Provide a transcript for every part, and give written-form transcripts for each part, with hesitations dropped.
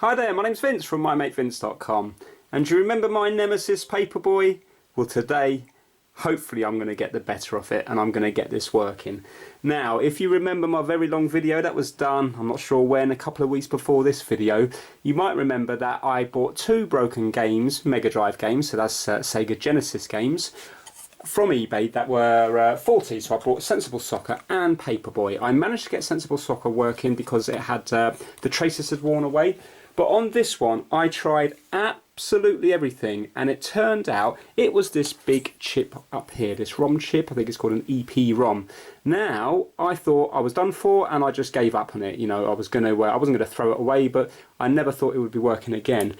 Hi there, my name's Vince from mymatevince.com, and do you remember my nemesis Paperboy? Well, today hopefully I'm going to get the better of it and I'm going to get this working. Now, if you remember my very long video that was done, I'm not sure when, a couple of weeks before this video, you might remember that I bought two broken games, Mega Drive games, so that's Sega Genesis games, from eBay that were faulty. So I bought Sensible Soccer and Paperboy. I managed to get Sensible Soccer working because it had the traces had worn away. But on this one, I tried absolutely everything, and it turned out it was this big chip up here, this ROM chip. I think it's called an EP-ROM. Now, I thought I was done for, and I just gave up on it. You know, I wasn't going to throw it away, but I never thought it would be working again.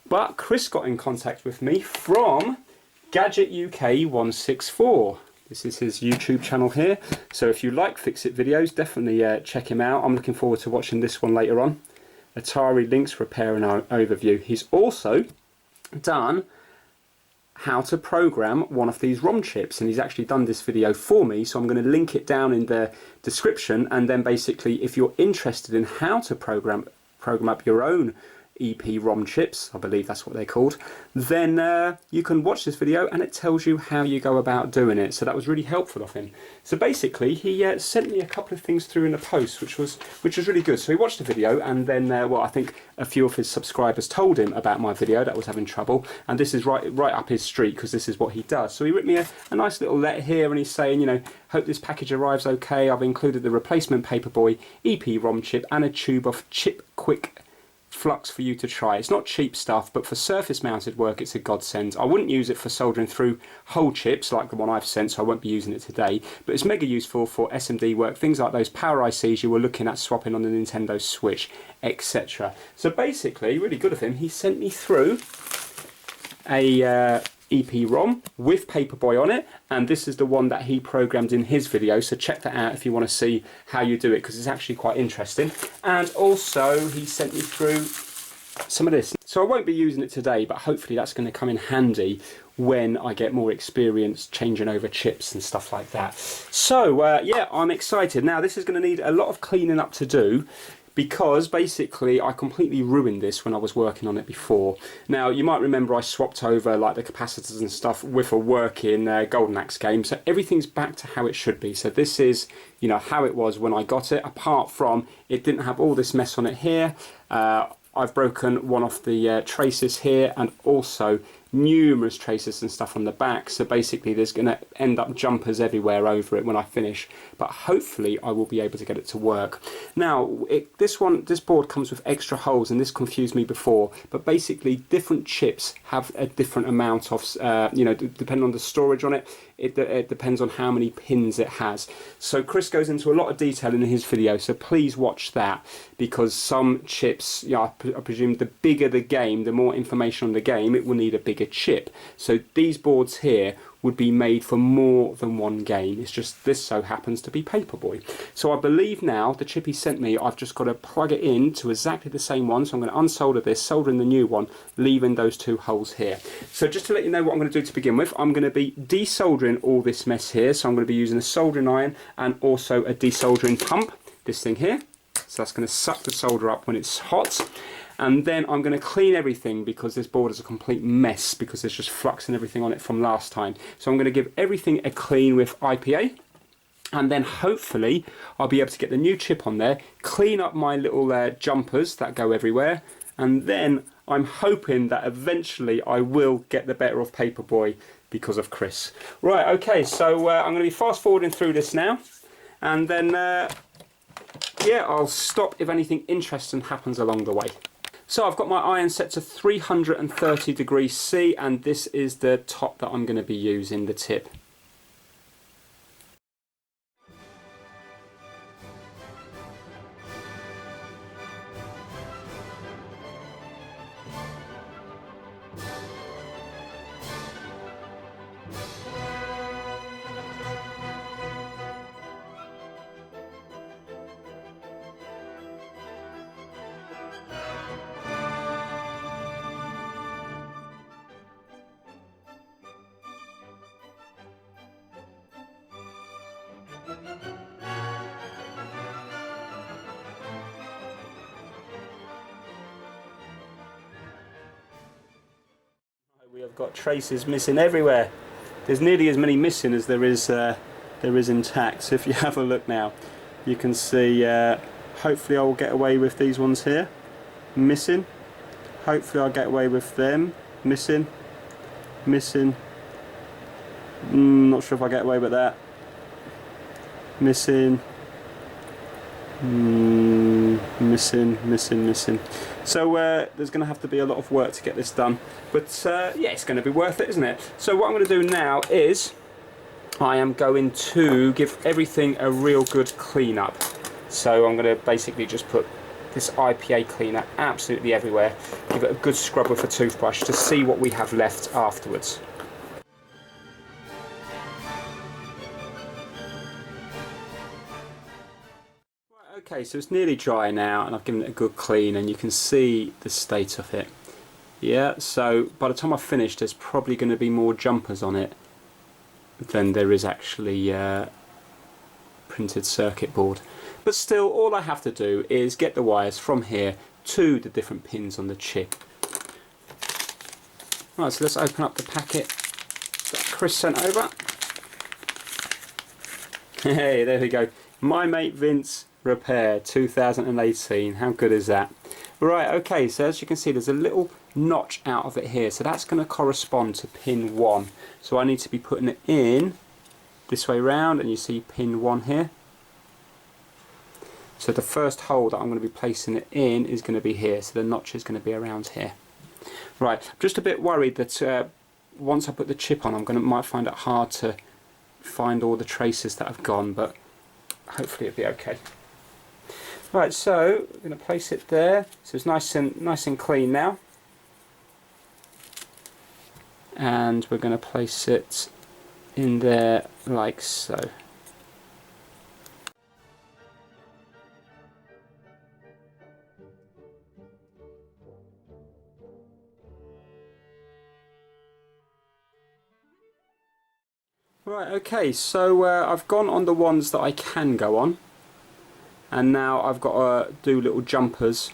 But Chris got in contact with me from GadgetUK164. This is his YouTube channel here. So if you like Fix-It videos, definitely check him out. I'm looking forward to watching this one later on. Atari Links Repair and Overview. He's also done how to program one of these ROM chips, and he's actually done this video for me, so I'm going to link it down in the description. And then basically, if you're interested in how to program up your own EP-ROM chips, I believe that's what they're called, then you can watch this video and it tells you how you go about doing it. So that was really helpful of him. So basically he sent me a couple of things through in the post, which was really good. So he watched the video, and then well, I think a few of his subscribers told him about my video that was having trouble, and this is right up his street because this is what he does. So he wrote me a nice little letter here, and he's saying, you know, hope this package arrives okay. I've included the replacement Paperboy EP-ROM chip and a tube of Chip Quick flux for you to try. It's not cheap stuff, but for surface mounted work it's a godsend. I wouldn't use it for soldering through whole chips like the one I've sent, so I won't be using it today, but it's mega useful for SMD work, things like those power ICs you were looking at swapping on the Nintendo Switch, etc. So basically, really good of him, he sent me through a EP-ROM with Paperboy on it, and this is the one that he programmed in his video, so check that out if you want to see how you do it, because it's actually quite interesting. And also he sent me through some of this. So I won't be using it today, but hopefully that's going to come in handy when I get more experience changing over chips and stuff like that. So yeah, I'm excited. Now this is going to need a lot of cleaning up to do, because basically I completely ruined this when I was working on it before. Now you might remember I swapped over like the capacitors and stuff with a working Golden Axe game, so everything's back to how it should be. So this is, you know, how it was when I got it, apart from it didn't have all this mess on it here. I've broken one of the traces here, and also numerous traces and stuff on the back, so basically there's going to end up jumpers everywhere over it when I finish, but hopefully I will be able to get it to work. Now this board comes with extra holes, and this confused me before, but basically different chips have a different amount of you know, depending on the storage on it, it depends on how many pins it has. So Chris goes into a lot of detail in his video, so please watch that, because some chips, you know, I presume the bigger the game, the more information on the game, it will need a bigger chip. So these boards here would be made for more than one game. It's just this so happens to be Paperboy. So I believe now the chip he sent me, I've just got to plug it in to exactly the same one. So I'm going to unsolder this, solder in the new one, leaving those two holes here. So just to let you know what I'm going to do to begin with, I'm going to be desoldering all this mess here. So I'm going to be using a soldering iron and also a desoldering pump, this thing here. So that's going to suck the solder up when it's hot. And then I'm going to clean everything, because this board is a complete mess because there's just flux and everything on it from last time. So I'm going to give everything a clean with IPA, and then hopefully I'll be able to get the new chip on there, clean up my little jumpers that go everywhere, and then I'm hoping that eventually I will get the better of Paperboy because of Chris. Right, okay, so I'm going to be fast forwarding through this now, and then yeah, I'll stop if anything interesting happens along the way. So I've got my iron set to 330 degrees C, and this is the top that I'm going to be using, the tip. We have got traces missing everywhere. There's nearly as many missing as there is intact. So if you have a look now, you can see. Hopefully, I will get away with these ones here, missing. Hopefully, I'll get away with them, missing. Not sure if I get away with that. Missing. Missing. So there's going to have to be a lot of work to get this done, but yeah, it's going to be worth it, isn't it? So what I'm going to do now is I am going to give everything a real good clean up. So I'm going to basically just put this IPA cleaner absolutely everywhere, give it a good scrub with a toothbrush to see what we have left afterwards. Okay, so it's nearly dry now and I've given it a good clean and you can see the state of it. Yeah, so by the time I've finished there's probably going to be more jumpers on it than there is actually printed circuit board. But still, all I have to do is get the wires from here to the different pins on the chip. Right, so let's open up the packet that Chris sent over. Hey, there we go. My Mate Vince Repair 2018. How good is that? Right, okay, so as you can see there's a little notch out of it here, so that's going to correspond to pin 1. So I need to be putting it in this way round, and you see pin 1 here. So the first hole that I'm going to be placing it in is going to be here, so the notch is going to be around here. Right, just a bit worried that once I put the chip on might find it hard to find all the traces that have gone, but hopefully it'll be okay. Right, so we're going to place it there, so it's nice and clean now, and we're going to place it in there like so. Right, okay, so I've gone on the ones that I can go on, and now I've got to do little jumpers.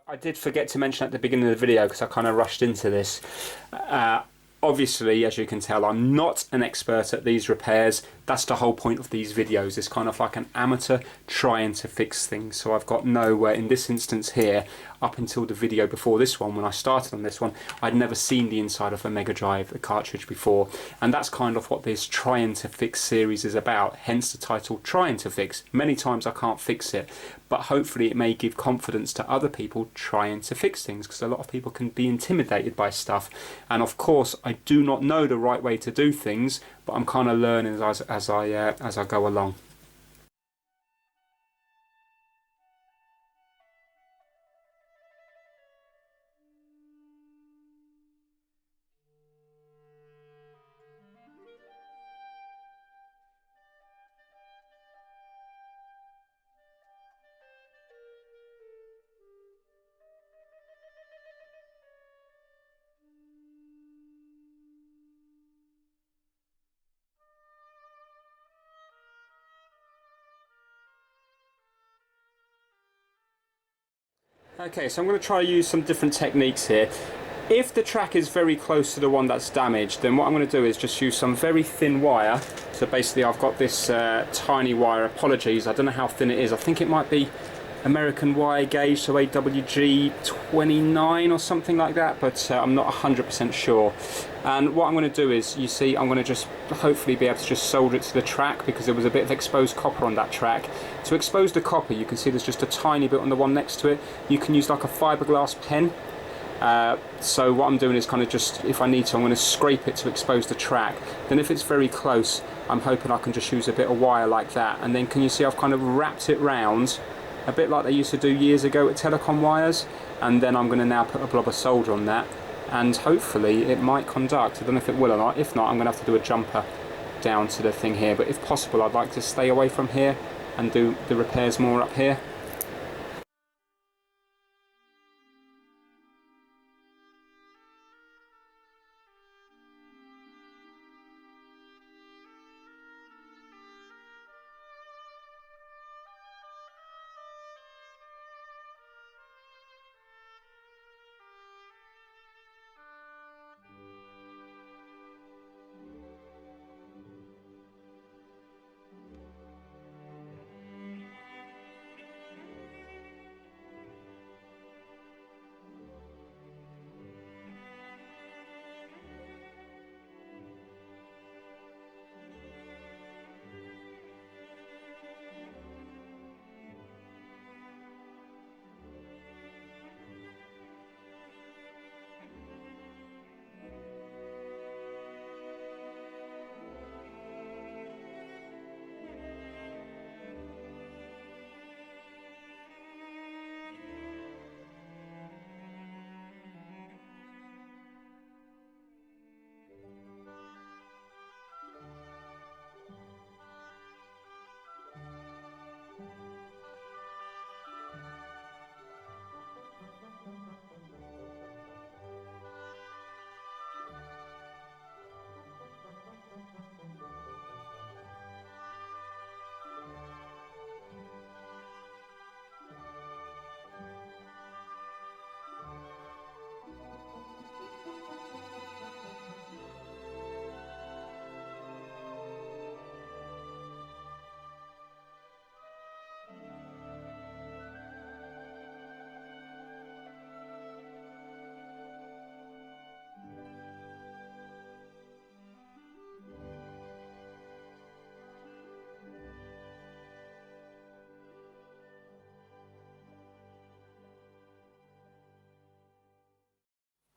I did forget to mention at the beginning of the video because I kind of rushed into this. Obviously, as you can tell, I'm not an expert at these repairs. That's the whole point of these videos. It's kind of like an amateur trying to fix things. So I've got nowhere in this instance here, up until the video before this one, when I started on this one, I'd never seen the inside of a Mega Drive, a cartridge before. And that's kind of what this trying to fix series is about, hence the title Trying to Fix. Many times I can't fix it, but hopefully it may give confidence to other people trying to fix things, because a lot of people can be intimidated by stuff. And of course, I do not know the right way to do things, but I'm kind of learning as I go along. Okay, so I'm going to try to use some different techniques here. If the track is very close to the one that's damaged, then what I'm going to do is just use some very thin wire. So basically I've got this tiny wire, apologies, I don't know how thin it is, I think it might be American wire gauge, so AWG29 or something like that, but I'm not 100% sure. And what I'm going to do is, you see, I'm going to just hopefully be able to just solder it to the track, because there was a bit of exposed copper on that track. To expose the copper, you can see there's just a tiny bit on the one next to it. You can use like a fiberglass pen. So what I'm doing is kind of just, if I need to, I'm going to scrape it to expose the track. Then if it's very close, I'm hoping I can just use a bit of wire like that. And then can you see I've kind of wrapped it round, a bit like they used to do years ago with telecom wires. And then I'm going to now put a blob of solder on that, and hopefully it might conduct. I don't know if it will or not. If not, I'm going to have to do a jumper down to the thing here. But if possible, I'd like to stay away from here and do the repairs more up here.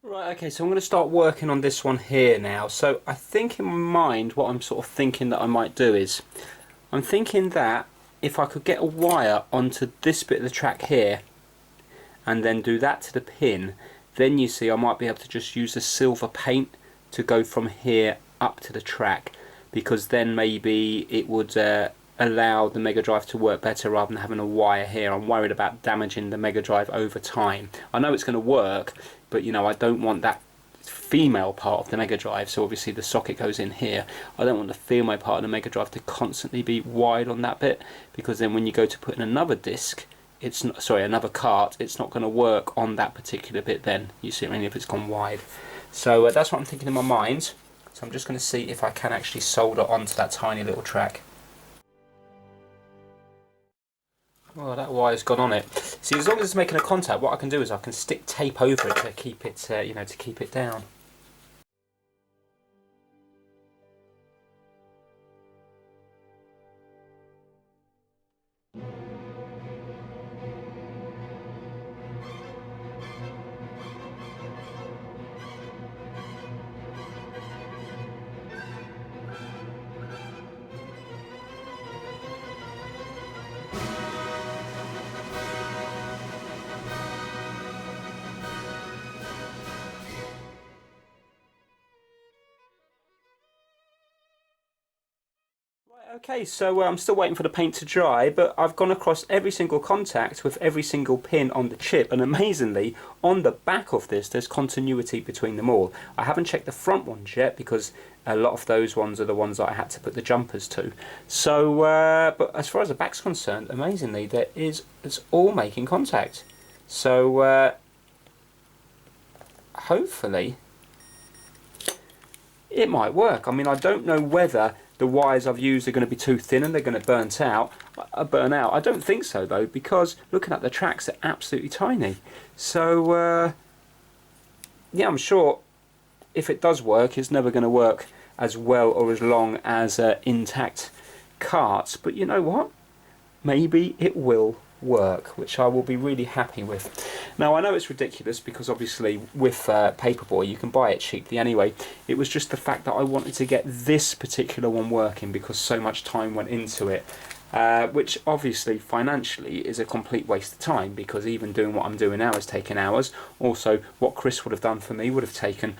Right, okay, so I'm going to start working on this one here now. So I think in my mind what I'm sort of thinking that I might do is, I'm thinking that if I could get a wire onto this bit of the track here and then do that to the pin, then you see I might be able to just use the silver paint to go from here up to the track, because then maybe it would allow the Mega Drive to work better rather than having a wire here. I'm worried about damaging the Mega Drive over time. I know it's going to work, but you know, I don't want that female part of the Mega Drive, so obviously the socket goes in here. I don't want the female part of the Mega Drive to constantly be wide on that bit, because then when you go to put in another disc, it's not, sorry, another cart, it's not going to work on that particular bit then, you see what I mean, if it's gone wide. So that's what I'm thinking in my mind. So I'm just going to see if I can actually solder onto that tiny little track. Well, that wire's gone on it. See, as long as it's making a contact, what I can do is I can stick tape over it to keep it, you know, to keep it down. Okay, so I'm still waiting for the paint to dry, but I've gone across every single contact with every single pin on the chip, and amazingly, on the back of this, there's continuity between them all. I haven't checked the front ones yet, because a lot of those ones are the ones that I had to put the jumpers to. So, but as far as the back's concerned, amazingly, it's all making contact. So, hopefully, it might work. I mean, I don't know whether the wires I've used are going to be too thin and they're going to burn out. I don't think so though, because looking at the tracks, they're absolutely tiny. So yeah, I'm sure if it does work, it's never going to work as well or as long as intact carts. But you know what? Maybe it will work, which I will be really happy with. Now I know it's ridiculous, because obviously with Paperboy you can buy it cheaply anyway. It was just the fact that I wanted to get this particular one working because so much time went into it, which obviously financially is a complete waste of time, because even doing what I'm doing now is taking hours. Also, what Chris would have done for me would have taken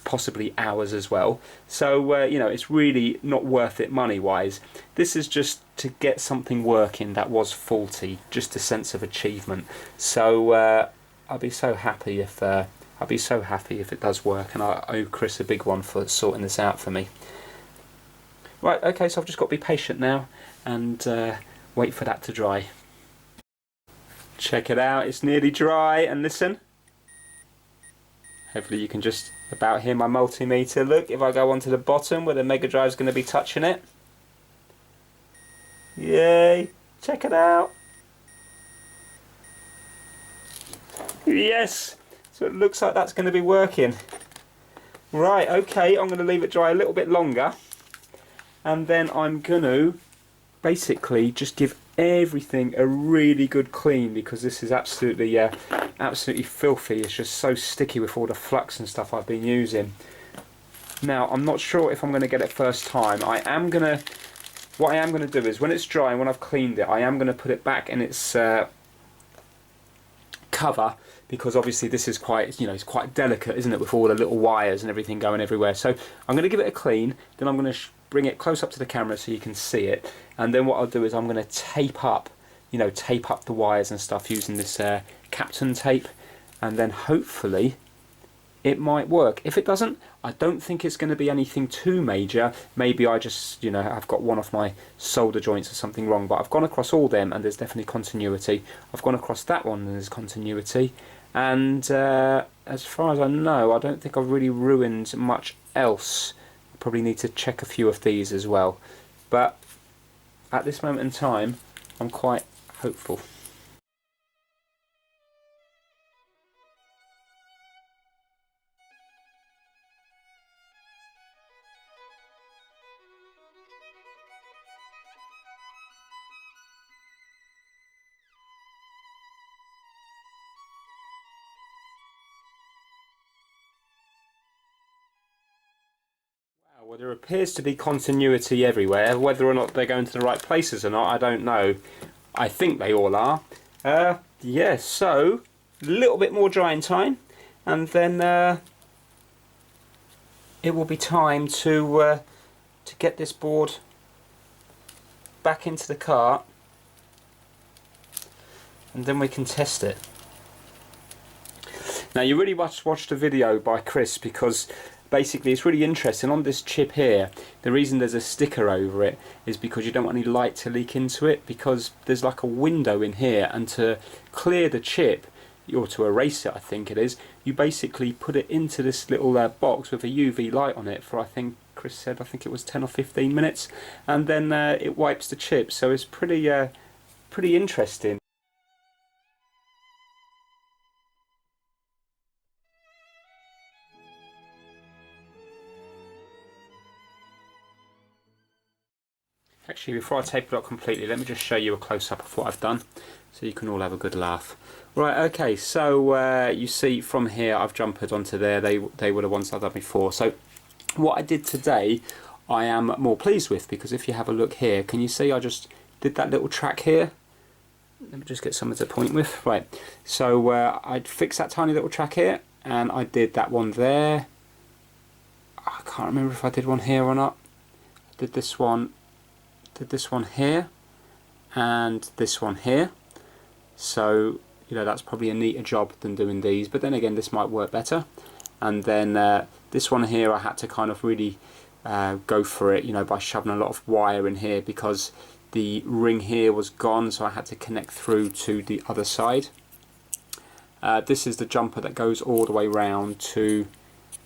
possibly hours as well. So you know, it's really not worth it money wise. This is just to get something working that was faulty, just a sense of achievement. So I'll be so happy if it does work, and I owe Chris a big one for sorting this out for me. Right, okay, so I've just got to be patient now and wait for that to dry. Check it out, it's nearly dry, and listen. Hopefully you can just about hear my multimeter. Look, if I go onto the bottom where the Mega Drive's going to be touching it. Yay! Check it out! Yes! So it looks like that's going to be working. Right, okay, I'm going to leave it dry a little bit longer. And then I'm going to basically just give everything a really good clean, because this is absolutely absolutely filthy. It's just so sticky with all the flux and stuff I've been using. Now I'm not sure if I'm going to get it first time. What I am going to do is, when it's dry and when I've cleaned it, I am going to put it back in its cover, because obviously this is quite, you know, it's quite delicate, isn't it, with all the little wires and everything going everywhere. So I'm going to give it a clean, then I'm going to bring it close up to the camera so you can see it, and then what I'll do is I'm going to tape up, you know, tape up the wires and stuff using this Captain tape, and then hopefully it might work. If it doesn't, I don't think it's going to be anything too major. Maybe I just, you know, I've got one of my solder joints or something wrong, but I've gone across all them and there's definitely continuity. I've gone across that one and there's continuity, and as far as I know, I don't think I've really ruined much else. I probably need to check a few of these as well, but at this moment in time I'm quite hopeful. Well, there appears to be continuity everywhere. Whether or not they're going to the right places or not, I don't know. I think they all are. Yeah, so a little bit more drying time, and then it will be time to get this board back into the cart, and then we can test it. Now, you really must watch the video by Chris, because basically it's really interesting. On this chip here, the reason there's a sticker over it is because you don't want any light to leak into it, because there's like a window in here, and to clear the chip, or to erase it I think it is, you basically put it into this little box with a UV light on it for, I think Chris said, I think it was 10 or 15 minutes, and then it wipes the chip. So it's pretty interesting. Actually, before I tape it up completely, let me just show you a close-up of what I've done, so you can all have a good laugh. Right, okay, so you see from here I've jumpered onto there. They were the ones I've done before. So what I did today, I am more pleased with, because if you have a look here, can you see I just did that little track here? Let me just get something to point with. Right, so I'd fixed that tiny little track here, and I did that one there. I can't remember if I did one here or not. I did this one here, and this one here. So, you know, that's probably a neater job than doing these, but then again, this might work better. And then this one here, I had to kind of really go for it, you know, by shoving a lot of wire in here, because the ring here was gone, so I had to connect through to the other side. This is the jumper that goes all the way round to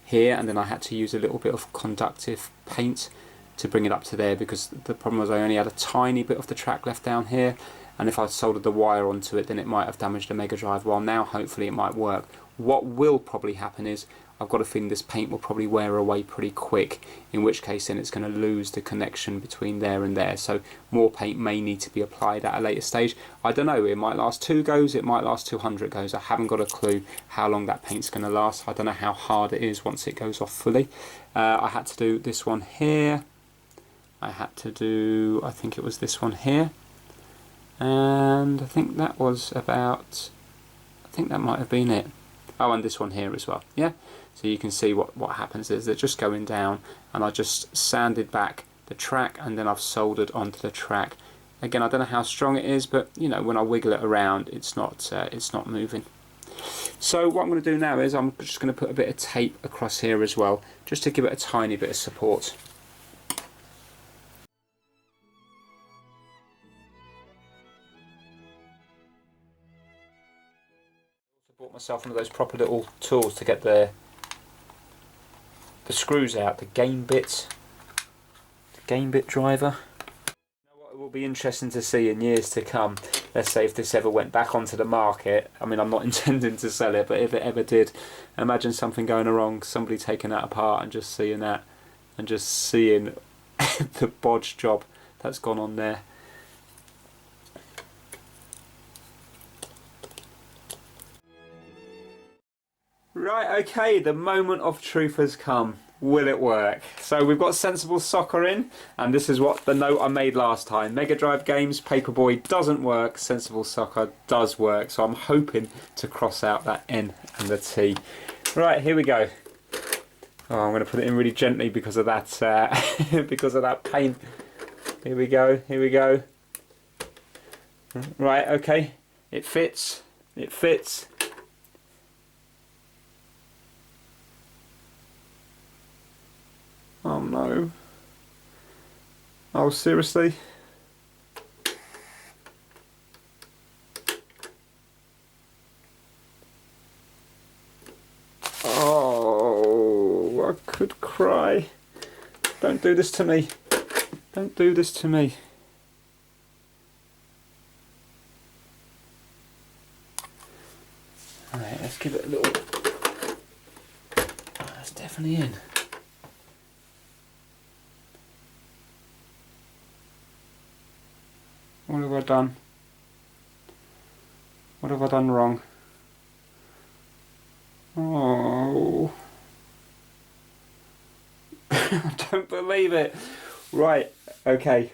here, and then I had to use a little bit of conductive paint to bring it up to there, because the problem was I only had a tiny bit of the track left down here, and if I soldered the wire onto it, then it might have damaged the Mega Drive. Well, now hopefully it might work. What will probably happen is, I've got a feeling this paint will probably wear away pretty quick, in which case then it's going to lose the connection between there and there, so more paint may need to be applied at a later stage. I don't know, it might last 2 goes, it might last 200 goes. I haven't got a clue how long that paint's going to last. I don't know how hard it is once it goes off fully. I had to do this one here. I had to do, I think it was this one here, and I think that was about, I think that might have been it. Oh, and this one here as well, yeah? So you can see what happens is they're just going down, and I just sanded back the track, and then I've soldered onto the track. Again, I don't know how strong it is, but you know, when I wiggle it around, it's not moving. So what I'm going to do now is I'm just going to put a bit of tape across here as well, just to give it a tiny bit of support. Bought myself one of those proper little tools to get the screws out, the game bit driver. You know what, it will be interesting to see in years to come, let's say if this ever went back onto the market. I mean, I'm not intending to sell it, but if it ever did, imagine something going wrong, somebody taking that apart and just seeing that, and just seeing the bodge job that's gone on there. Right, okay, the moment of truth has come. Will it work? So we've got Sensible Soccer in, and this is what the note I made last time. Mega Drive games, Paperboy doesn't work, Sensible Soccer does work. So I'm hoping to cross out that N and the T. Right, here we go. Oh, I'm going to put it in really gently because of that, because of that paint. Here we go, here we go. Right, okay, it fits, it fits. Oh no. Oh, seriously? Oh, I could cry. Don't do this to me. Don't do this to me. Alright, let's give it a little... Oh, that's definitely in. What have I done? What have I done wrong? Oh. I don't believe it. Right, okay.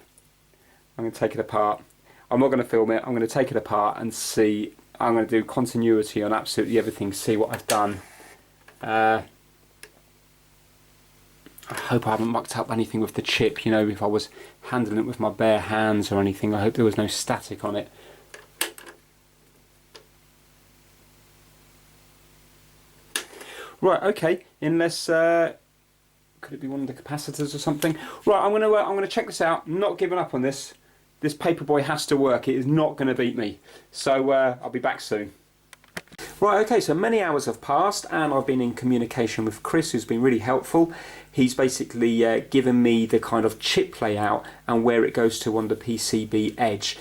I'm going to take it apart. I'm not going to film it. I'm going to take it apart and see. I'm going to do continuity on absolutely everything, see what I've done. I hope I haven't mucked up anything with the chip, you know, if I was handling it with my bare hands or anything. I hope there was no static on it. Right, okay, unless, could it be one of the capacitors or something? Right, I'm gonna check this out. I'm not giving up on this. This Paperboy has to work. It is not going to beat me. So I'll be back soon. Right, okay, so many hours have passed and I've been in communication with Chris, who's been really helpful. He's basically given me the kind of chip layout and where it goes to on the PCB edge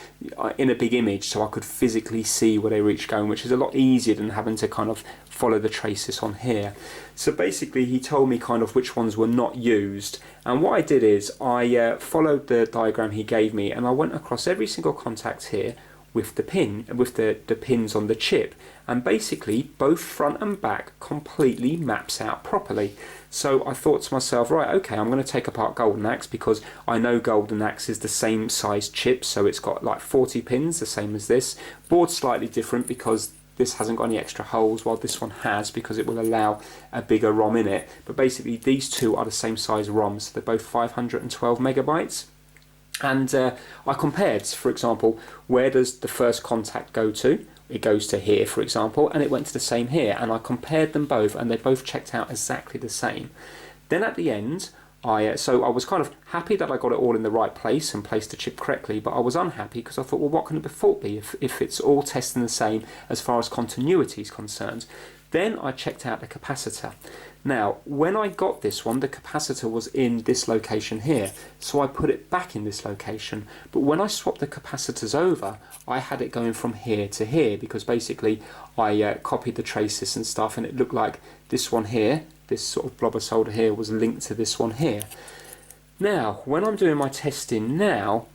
in a big image, so I could physically see where they were each going, which is a lot easier than having to kind of follow the traces on here. So basically he told me kind of which ones were not used, and what I did is I followed the diagram he gave me and I went across every single contact here with the pins on the chip, and basically both front and back completely maps out properly. So I thought to myself, right, okay, I'm going to take apart Golden Axe, because I know Golden Axe is the same size chip, so it's got like 40 pins, the same as this. Board's slightly different because this hasn't got any extra holes, while this one has, because it will allow a bigger ROM in it. But basically these two are the same size ROMs, they're both 512 megabytes. And I compared, for example, where does the first contact go to? It goes to here, for example, and it went to the same here, and I compared them both and they both checked out exactly the same. Then at the end, so I was kind of happy that I got it all in the right place and placed the chip correctly, but I was unhappy because I thought, well, what can the fault be if it's all testing the same as far as continuity is concerned? Then I checked out the capacitor. Now, when I got this one, the capacitor was in this location here, so I put it back in this location. But when I swapped the capacitors over, I had it going from here to here, because basically I copied the traces and stuff, and it looked like this one here, this sort of blob of solder here, was linked to this one here. Now, when I'm doing my testing now,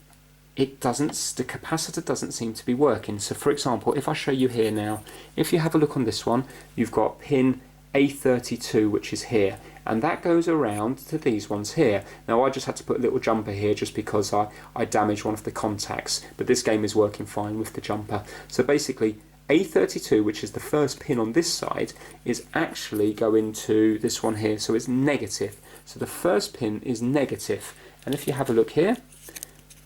the capacitor doesn't seem to be working. So for example, if I show you here now, if you have a look on this one, you've got pin A32, which is here, and that goes around to these ones here. Now I just had to put a little jumper here just because I damaged one of the contacts, but this game is working fine with the jumper. So basically A32, which is the first pin on this side, is actually going to this one here, so it's negative. So the first pin is negative, and if you have a look here,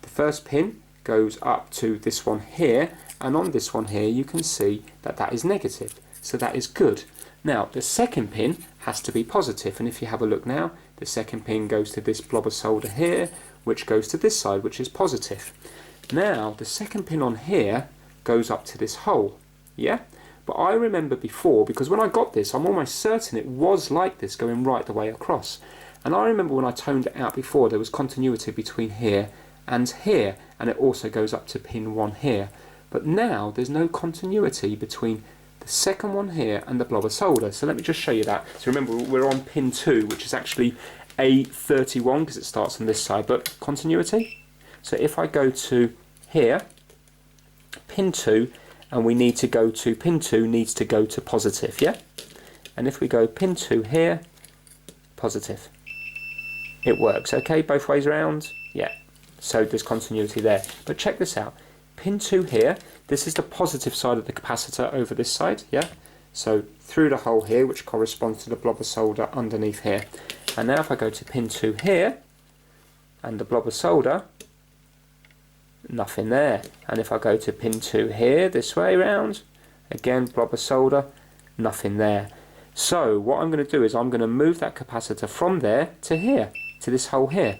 the first pin goes up to this one here, and on this one here you can see that that is negative, so that is good. Now the second pin has to be positive, and if you have a look now, the second pin goes to this blob of solder here, which goes to this side, which is positive. Now the second pin on here goes up to this hole, yeah? But I remember before, because when I got this, I'm almost certain it was like this going right the way across. And I remember when I toned it out before, there was continuity between here and here, and it also goes up to pin 1 here. But now there's no continuity between the second one here and the blob of solder. So let me just show you that. So remember, we're on pin 2, which is actually A31 because it starts on this side, but continuity. So if I go to here, pin 2, and we need to go to pin 2 needs to go to positive, yeah? And if we go pin 2 here, positive. It works, okay, both ways around? Yeah. So there's continuity there. But check this out. Pin 2 here, this is the positive side of the capacitor over this side, yeah? So through the hole here, which corresponds to the blob of solder underneath here. And now if I go to pin 2 here, and the blob of solder, nothing there. And if I go to pin 2 here, this way round, again, blob of solder, nothing there. So what I'm going to do is I'm going to move that capacitor from there to here, to this hole here.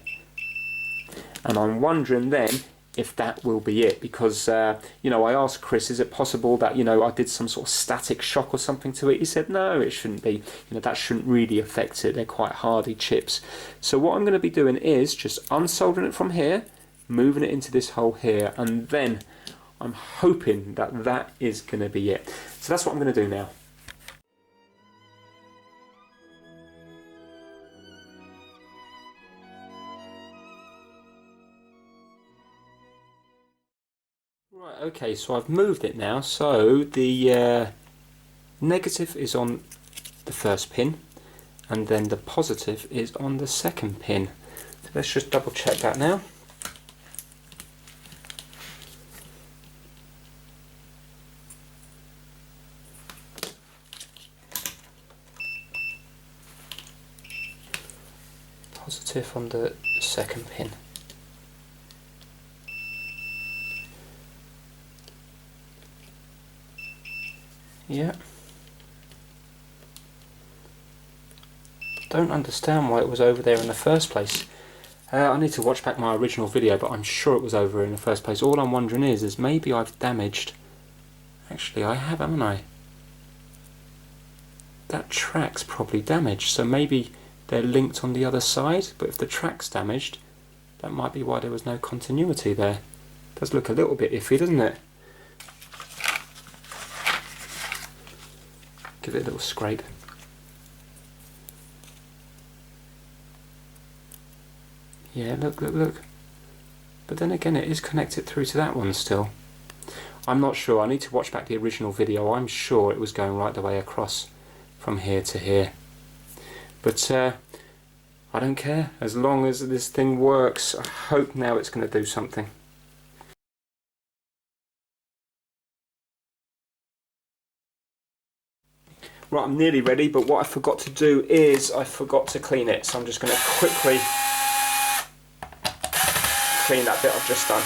And I'm wondering then if that will be it, because you know, I asked Chris, is it possible that, you know, I did some sort of static shock or something to it? He said no, it shouldn't be, you know, that shouldn't really affect it, they're quite hardy chips. So what I'm going to be doing is just unsoldering it from here, moving it into this hole here, and then I'm hoping that that is going to be it. So that's what I'm going to do now. Right, okay, so I've moved it now, so the negative is on the first pin, and then the positive is on the second pin. So let's just double check that now. Positive on the second pin. Yeah. Don't understand why it was over there in the first place. I need to watch back my original video, but I'm sure it was over in the first place. All I'm wondering is maybe I've damaged... Actually, I have, haven't I? That track's probably damaged, so maybe they're linked on the other side, but if the track's damaged, that might be why there was no continuity there. Does look a little bit iffy, doesn't it? Give it a little scrape. Yeah, look, look, look. But then again, it is connected through to that one still. I'm not sure. I need to watch back the original video. I'm sure it was going right the way across from here to here. But I don't care. As long as this thing works, I hope now it's going to do something. Right, I'm nearly ready, but what I forgot to do is I forgot to clean it. So I'm just going to quickly clean that bit I've just done.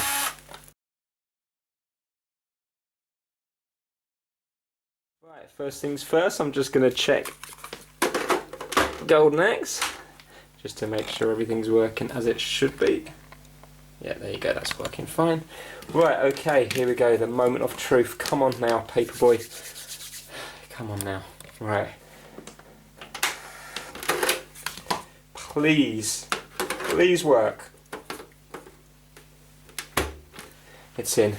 Right, first things first, I'm just going to check Golden Axe, just to make sure everything's working as it should be. Yeah, there you go, that's working fine. Right, okay, here we go, the moment of truth. Come on now, Paperboy. Come on now. Right. Please, please work. It's in.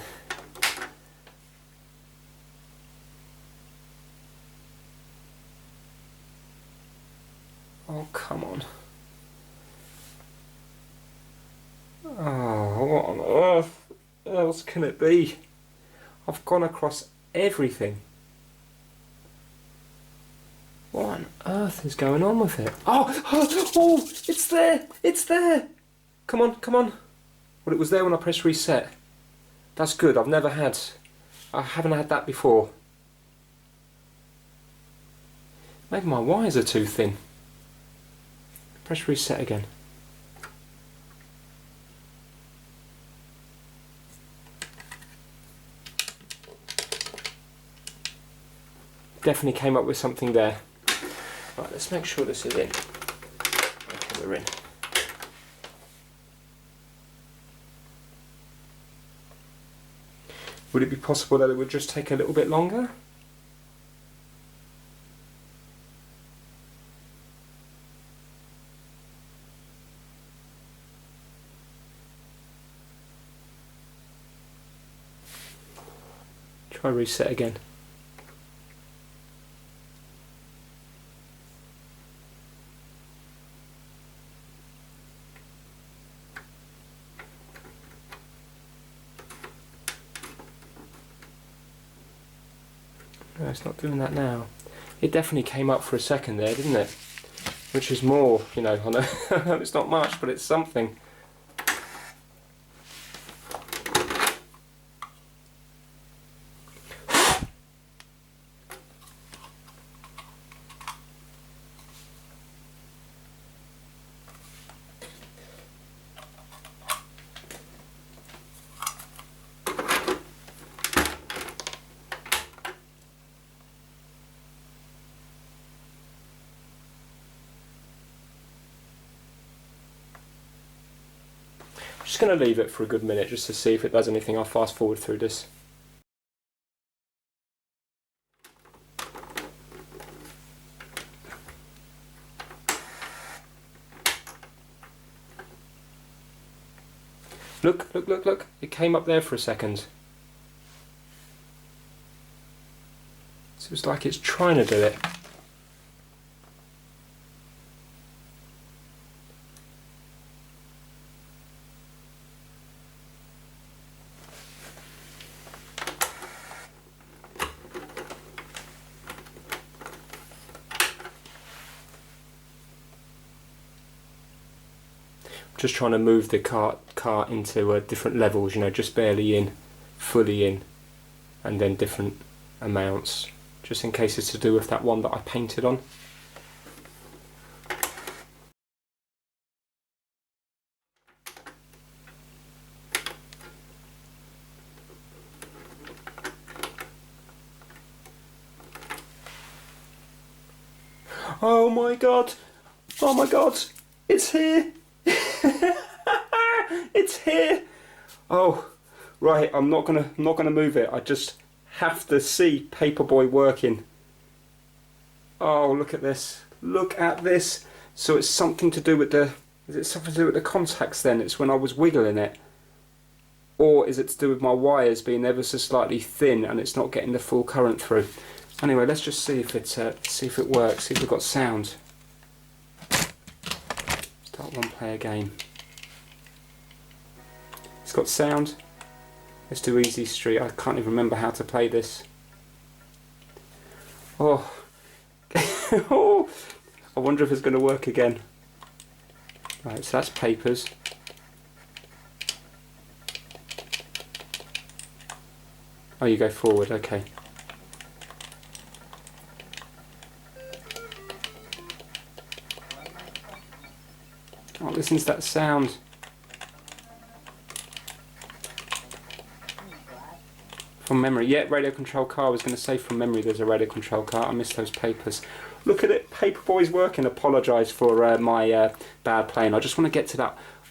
Oh, come on. Oh, what on earth else can it be? I've gone across everything. What on earth is going on with it? Oh, oh, oh, it's there, it's there. Come on, come on. Well, it was there when I pressed reset. That's good, I haven't had that before. Maybe my wires are too thin. Press reset again. Definitely came up with something there. Right, let's make sure this is in. Okay, we're in. Would it be possible that it would just take a little bit longer? Try reset again. No, it's not doing that now. It definitely came up for a second there, didn't it? Which is more, you know, on a it's not much, but it's something. Just going to leave it for a good minute just to see if it does anything. I'll fast forward through this. Look, look, look, look. It came up there for a second. So it's like it's trying to do it. just trying to move the cart into different levels, you know, just barely in, fully in, and then different amounts, just in case it's to do with that one that I painted on. Oh my god! Oh my god! It's here! It's here! Oh, right. I'm not gonna move it. I just have to see Paperboy working. Oh, look at this! Look at this! So it's something to do with the. Is it something to do with the contacts? Then it's when I was wiggling it, or is it to do with my wires being ever so slightly thin and it's not getting the full current through? Anyway, let's just see if it works. See if we've got sound. Start one player game. It's got sound. Let's do Easy Street. I can't even remember how to play this. Oh, oh! I wonder if it's going to work again. Right, so that's papers. Oh, you go forward. Okay. Oh, listen to that sound. From memory. Yeah, radio control car. I was going to say from memory there's a radio control car. I missed those papers. Look at it. Paperboy's working. Apologise for my bad playing. I just want to get to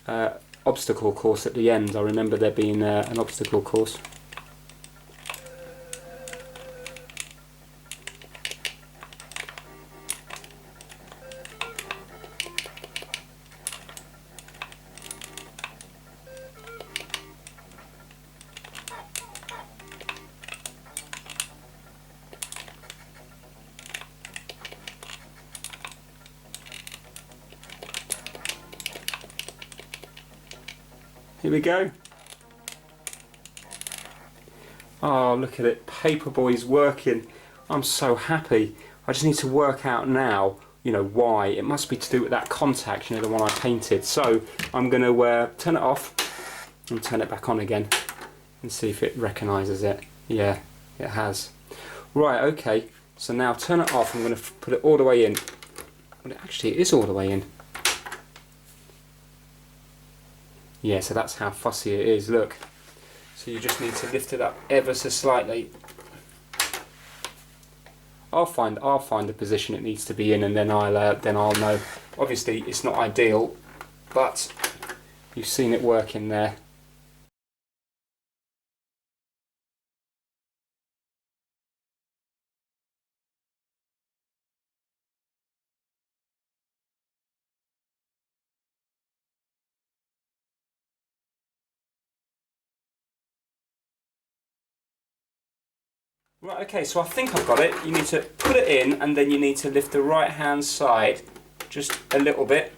that obstacle course at the end. I remember there being an obstacle course. Here we go. Oh, look at it. Paperboy's working. I'm so happy. I just need to work out now, you know, why. It must be to do with that contact, you know, the one I painted. So I'm going to turn it off and turn it back on again and see if it recognises it. Yeah, it has. Right, okay. So now turn it off. I'm going to put it all the way in. Well, actually, it is all the way in. Yeah, so that's how fussy it is, look. So you just need to lift it up ever so slightly. I'll find the position it needs to be in, and then I'll know. Obviously it's not ideal, but you've seen it working there. Right, okay, so I think I've got it. You need to put it in, and then you need to lift the right hand side just a little bit.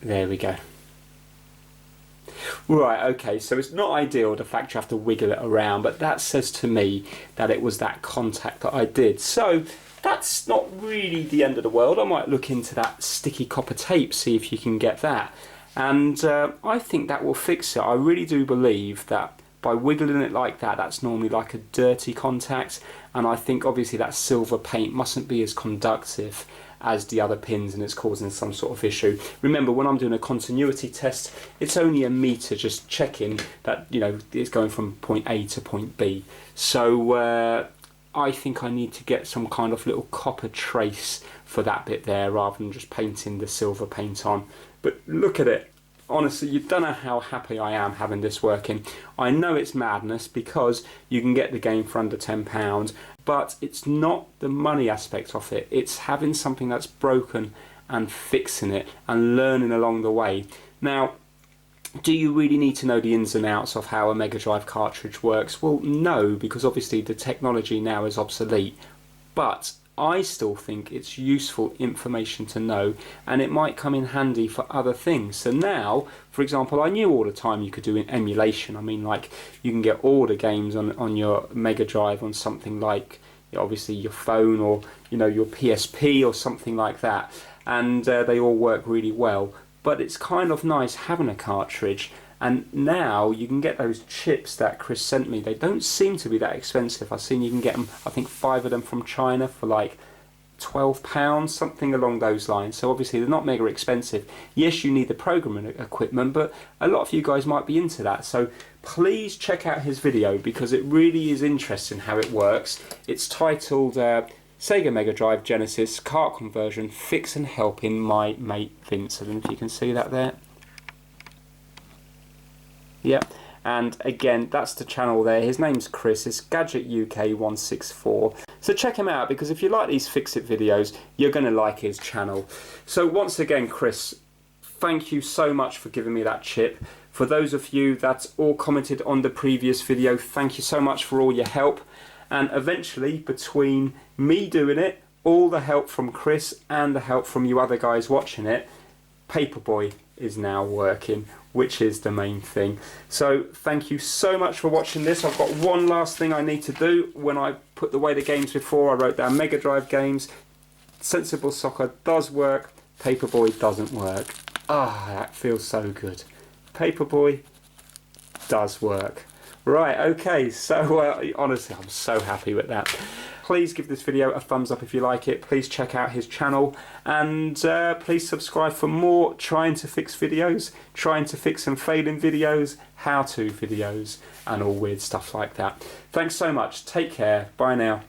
There we go. Right, okay, so it's not ideal the fact you have to wiggle it around, but that says to me that it was that contact that I did. So that's not really the end of the world. I might look into that sticky copper tape, see if you can get that. And I think that will fix it. I really do believe that by wiggling it like that, that's normally like a dirty contact. And I think obviously that silver paint mustn't be as conductive as the other pins, and it's causing some sort of issue. Remember, when I'm doing a continuity test, it's only a meter, just checking that, you know, it's going from point A to point B. So I think I need to get some kind of little copper trace for that bit there, rather than just painting the silver paint on. But look at it. Honestly, you don't know how happy I am having this working. I know it's madness because you can get the game for under £10, but it's not the money aspect of it. It's having something that's broken and fixing it and learning along the way. Now, do you really need to know the ins and outs of how a Mega Drive cartridge works? Well, no, because obviously the technology now is obsolete. But I still think it's useful information to know, and it might come in handy for other things. So now, for example, I knew all the time you could do emulation. I mean, like, you can get all the games on your Mega Drive on something like, obviously, your phone, or your PSP or something like that, and they all work really well. But it's kind of nice having a cartridge. And now you can get those chips that Chris sent me. They don't seem to be that expensive. I've seen you can get them, I think 5 of them from China for like £12, something along those lines. So obviously they're not mega expensive. Yes, you need the programming equipment, but a lot of you guys might be into that. So please check out his video, because it really is interesting how it works. It's titled Sega Mega Drive Genesis Cart Conversion Fix and Helping My Mate Vince. I don't know if you can see that there. Yep, and again, that's the channel there. His name's Chris. It's GadgetUK164. So check him out, because if you like these Fix-It videos, you're going to like his channel. So once again, Chris, thank you so much for giving me that chip. For those of you that all commented on the previous video, thank you so much for all your help. And eventually, between me doing it, all the help from Chris and the help from you other guys watching it, Paperboy is now working, which is the main thing. So thank you so much for watching this. I've got one last thing I need to do. When I put away the games before, I wrote down Mega Drive games. Sensible Soccer does work, Paperboy doesn't work. Ah, that feels so good. Paperboy does work. Right, okay, so honestly, I'm so happy with that. Please give this video a thumbs up if you like it. Please check out his channel, and please subscribe for more trying to fix videos, trying to fix and failing videos, how-to videos, and all weird stuff like that. Thanks so much. Take care. Bye now.